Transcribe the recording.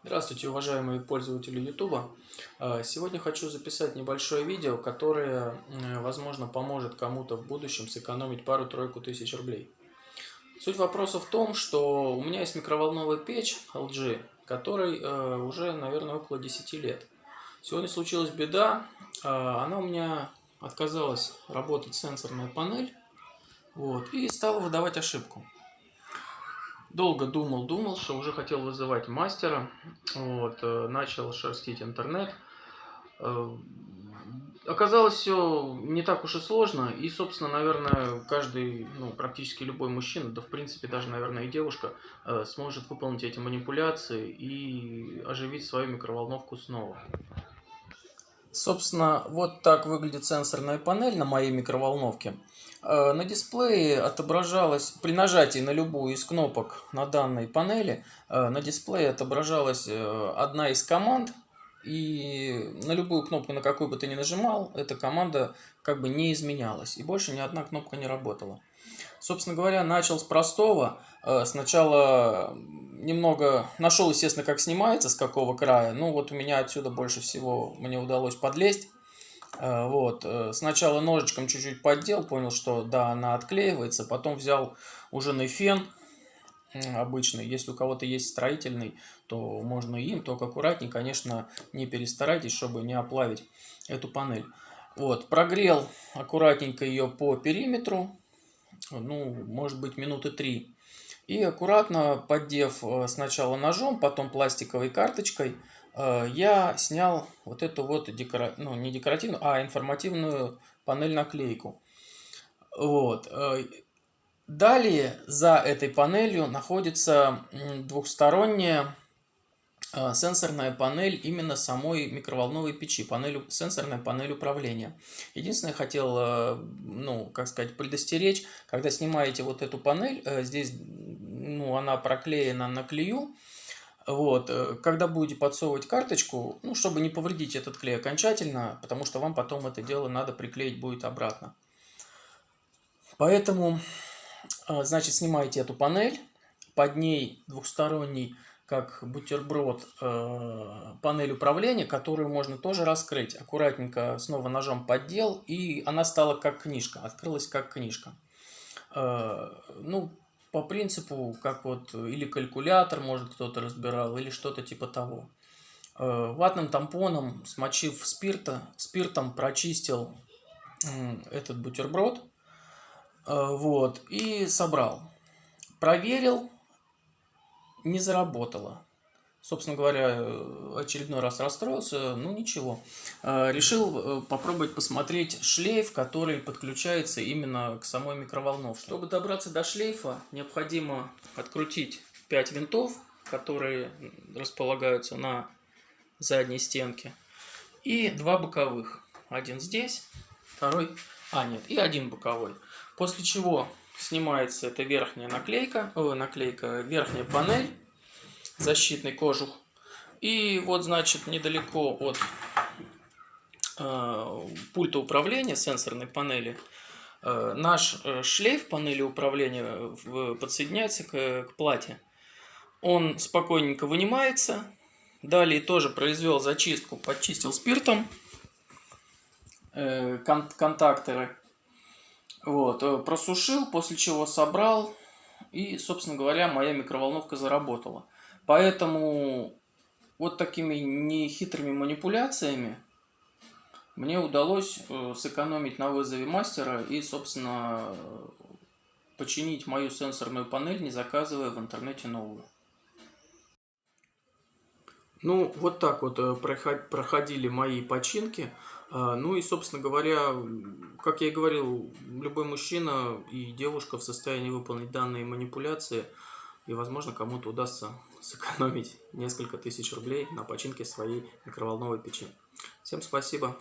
Здравствуйте, уважаемые пользователи YouTube. Сегодня хочу записать небольшое видео, которое, возможно, поможет кому-то в будущем сэкономить пару-тройку тысяч рублей. Суть вопроса в том, что у меня есть микроволновая печь LG, которой уже, наверное, около 10 лет. Сегодня случилась беда, она у меня отказалась работать сенсорная панель, и стала выдавать ошибку. Долго думал, что уже хотел вызывать мастера, начал шерстить интернет. Оказалось, все не так уж и сложно, и, собственно, наверное, каждый, практически любой мужчина, да, в принципе, даже, наверное, и девушка, сможет выполнить эти манипуляции и оживить свою микроволновку снова. Собственно, вот так выглядит сенсорная панель на моей микроволновке. На дисплее отображалась, при нажатии на любую из кнопок на данной панели, на дисплее отображалась одна из команд, и на любую кнопку, на какую бы ты ни нажимал, эта команда как бы не изменялась, и больше ни одна кнопка не работала. Собственно говоря, начал с простого. Сначала немного нашел, естественно, как снимается, с какого края. У меня отсюда больше всего мне удалось подлезть. Сначала ножичком чуть-чуть поддел, понял, что да, она отклеивается. Потом взял ужинный фен обычный. Если у кого-то есть строительный, то можно им, только аккуратней, конечно, не перестарайтесь, чтобы не оплавить эту панель. Прогрел аккуратненько ее по периметру, может быть, минуты 3. И аккуратно поддев сначала ножом, потом пластиковой карточкой, я снял вот эту вот не декоративную, а информативную панель-наклейку. Далее за этой панелью находится двухсторонняя сенсорная панель именно самой микроволновой печи, сенсорная панель управления. Единственное, хотел, предостеречь, когда снимаете вот эту панель, здесь, она проклеена на клею, когда будете подсовывать карточку, чтобы не повредить этот клей окончательно, потому что вам потом это дело надо приклеить будет обратно. Поэтому, снимаете эту панель, под ней двухсторонний, как бутерброд, панель управления, которую можно тоже раскрыть. Аккуратненько снова ножом поддел, и она стала как книжка, открылась как книжка. По принципу, как или калькулятор, может, кто-то разбирал, или что-то типа того. Ватным тампоном, смочив спиртом прочистил этот бутерброд, и собрал. Проверил, не заработало. Собственно говоря, очередной раз расстроился, ничего. Решил попробовать посмотреть шлейф, который подключается именно к самой микроволновке. Чтобы добраться до шлейфа, необходимо открутить 5 винтов, которые располагаются на задней стенке, и 2 боковых. Один здесь, второй, и один боковой. После чего снимается эта верхняя верхняя панель, защитный кожух. И недалеко от пульта управления сенсорной панели наш шлейф панели управления подсоединяется к плате. Он спокойненько вынимается. Далее тоже произвел зачистку, подчистил спиртом контакторы. Просушил, после чего собрал. И, собственно говоря, моя микроволновка заработала. Поэтому такими нехитрыми манипуляциями мне удалось сэкономить на вызове мастера и, собственно, починить мою сенсорную панель, не заказывая в интернете новую. Так проходили мои починки. И, собственно говоря, как я и говорил, любой мужчина и девушка в состоянии выполнить данные манипуляции, и, возможно, кому-то удастся сэкономить несколько тысяч рублей на починке своей микроволновой печи. Всем спасибо.